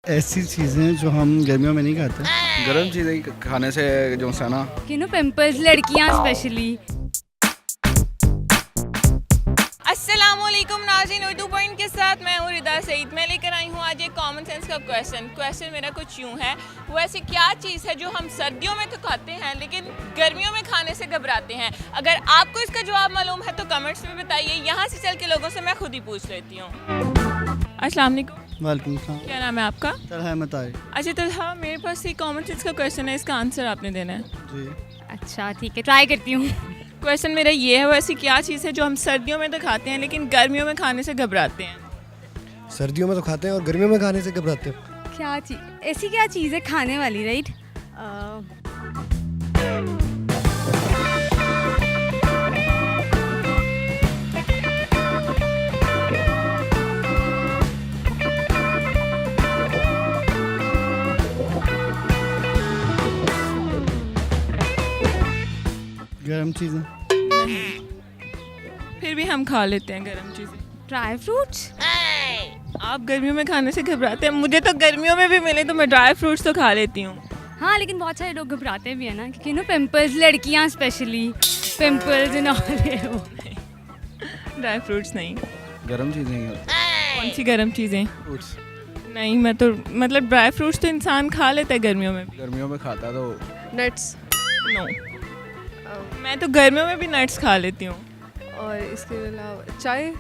ऐसी चीज़ें जो हम गर्मियों में नहीं खाते। गर्म चीज़ें खाने से जो है ना, पिंपल्स, लड़कियां स्पेशली। अस्सलामुअलैकुम नाज़रीन, उर्दू पॉइंट के साथ मैं हूँ रिदा सईद। मैं लेकर आई हूँ आज एक कॉमन सेंस का क्वेश्चन मेरा कुछ यूँ है, वो ऐसी क्या चीज़ है जो हम सर्दियों में तो खाते हैं लेकिन गर्मियों में खाने से घबराते हैं। अगर आपको इसका जवाब मालूम है तो कमेंट्स में बताइए। यहाँ से चल के लोगों से मैं खुद ही पूछ लेती हूँ। अस्सलाम वालेकुम। वालेकुम सलाम। क्या नाम है आपका? तलहा मताई। अच्छा तलहा, मेरे पास एक कॉमन सेंस का क्वेश्चन है, इसका आंसर आपने देना है। जी। अच्छा ठीक है, ट्राई करती हूँ। क्वेश्चन मेरा ये है, वो ऐसी क्या चीज़ है जो हम सर्दियों में तो खाते हैं लेकिन गर्मियों में खाने से घबराते हैं। सर्दियों में तो खाते हैं और गर्मियों में खाने से घबराते हैं। क्या चीज़, ऐसी क्या चीज़ है खाने वाली, राइट? गर्म चीज़ें। फिर भी हम खा लेते हैं गर्म चीज़ें। Dry fruits. आप गर्मियों में खाने से घबराते हैं? मुझे तो गर्मियों में भी मिले तो मैं ड्राई फ्रूट्स तो खा लेती हूँ। हाँ, लेकिन बहुत सारे लोग घबराते भी हैं ना, क्योंकि पिंपल्स, लड़कियां स्पेशली पिंपल्स एंड ऑल। वो ड्राई फ्रूट्स नहीं। गर्म चीज़ें ही होती हैं। कौन सी गर्म चीज़ें? फ्रूट्स नहीं, मैं तो मतलब ड्राई फ्रूट्स तो इंसान खा लेता है गर्मियों में भी। गर्मियों में खाता है तो नट्स। नो, मैं तो गर्मियों में भी नट्स खा लेती हूँ। और इसके अलावा चाय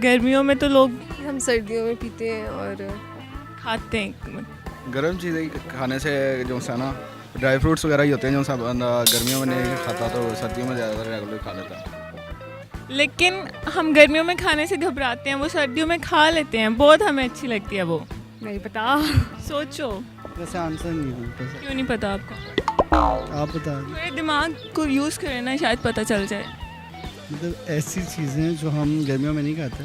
गर्मियों में तो लोग हम सर्दियों में पीते हैं और खाते हैं। गर्म चीज़ें खाने से जो है ना, ड्राई फ्रूट्स वगैरह ही होते हैं जो सब गर्मियों में नहीं खाता तो सर्दियों में ज़्यादा रेगुलर खा लेता है। लेकिन हम गर्मियों में खाने से घबराते हैं, वो सर्दियों में खा लेते हैं, बहुत हमें अच्छी लगती है वो। नहीं पता। सोचो। वैसे आंसर नहीं दूँ। क्यों नहीं पता आपको? आप बता दें। मेरे दिमाग को यूज़ करें ना, शायद पता चल जाए। मतलब ऐसी चीज़ें जो हम गर्मियों में नहीं खाते।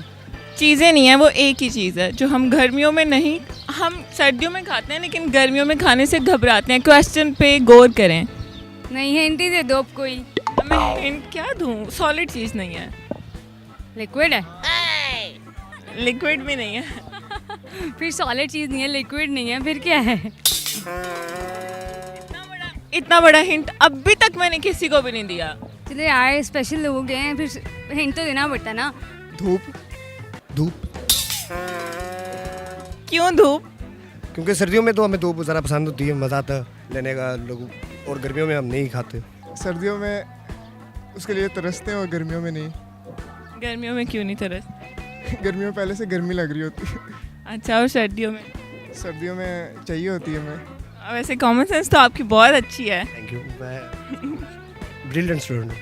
चीज़ें नहीं है, वो एक ही चीज़ है जो हम गर्मियों में नहीं, हम सर्दियों में खाते हैं लेकिन गर्मियों में खाने से घबराते हैं। क्वेश्चन पे गौर करें। नहीं, हिंट ही दे दो अब कोई। मैं हिंट क्या दूँ? सॉलिड चीज़ नहीं है, लिक्विड है। लिक्विड भी नहीं है। फिर सॉलिड चीज़ नहीं है, लिक्विड नहीं है, फिर क्या है? इतना बड़ा हिंट अभी तक मैंने किसी को भी नहीं दिया। चलो यार, स्पेशल लोग हैं, फिर हिंट तो देना पड़ता है ना। धूप। धूप क्यों धूप? क्योंकि सर्दियों में तो हमें धूप ज़रा पसंद होती है, मज़ा आता है लेने का लोग, और गर्मियों में हम नहीं खाते। सर्दियों में उसके लिए तरसते हैं और गर्मियों में नहीं। गर्मियों में क्यों नहीं तरस? गर्मियों में पहले से गर्मी लग रही होती है, अच्छा, और सर्दियों में? सर्दियों में चाहिए होती है हमें। वैसे कॉमन सेंस तो आपकी बहुत अच्छी है। Thank you. मैं ब्रिलियंट स्टूडेंट हूँ।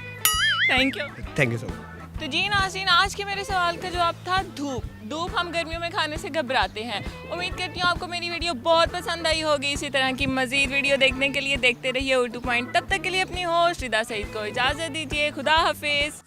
Thank you. Thank you so much. तो जी नाज़रीन, आज के मेरे सवाल का जवाब था धूप। धूप हम गर्मियों में खाने से घबराते हैं। उम्मीद करती हूँ आपको मेरी वीडियो बहुत पसंद आई होगी। इसी तरह की मज़ीद वीडियो देखने के लिए देखते रहिए उर्दू पॉइंट। तब तक के लिए अपनी होस्ट रिदा सईद को इजाज़त दीजिए। खुदा हाफिज़।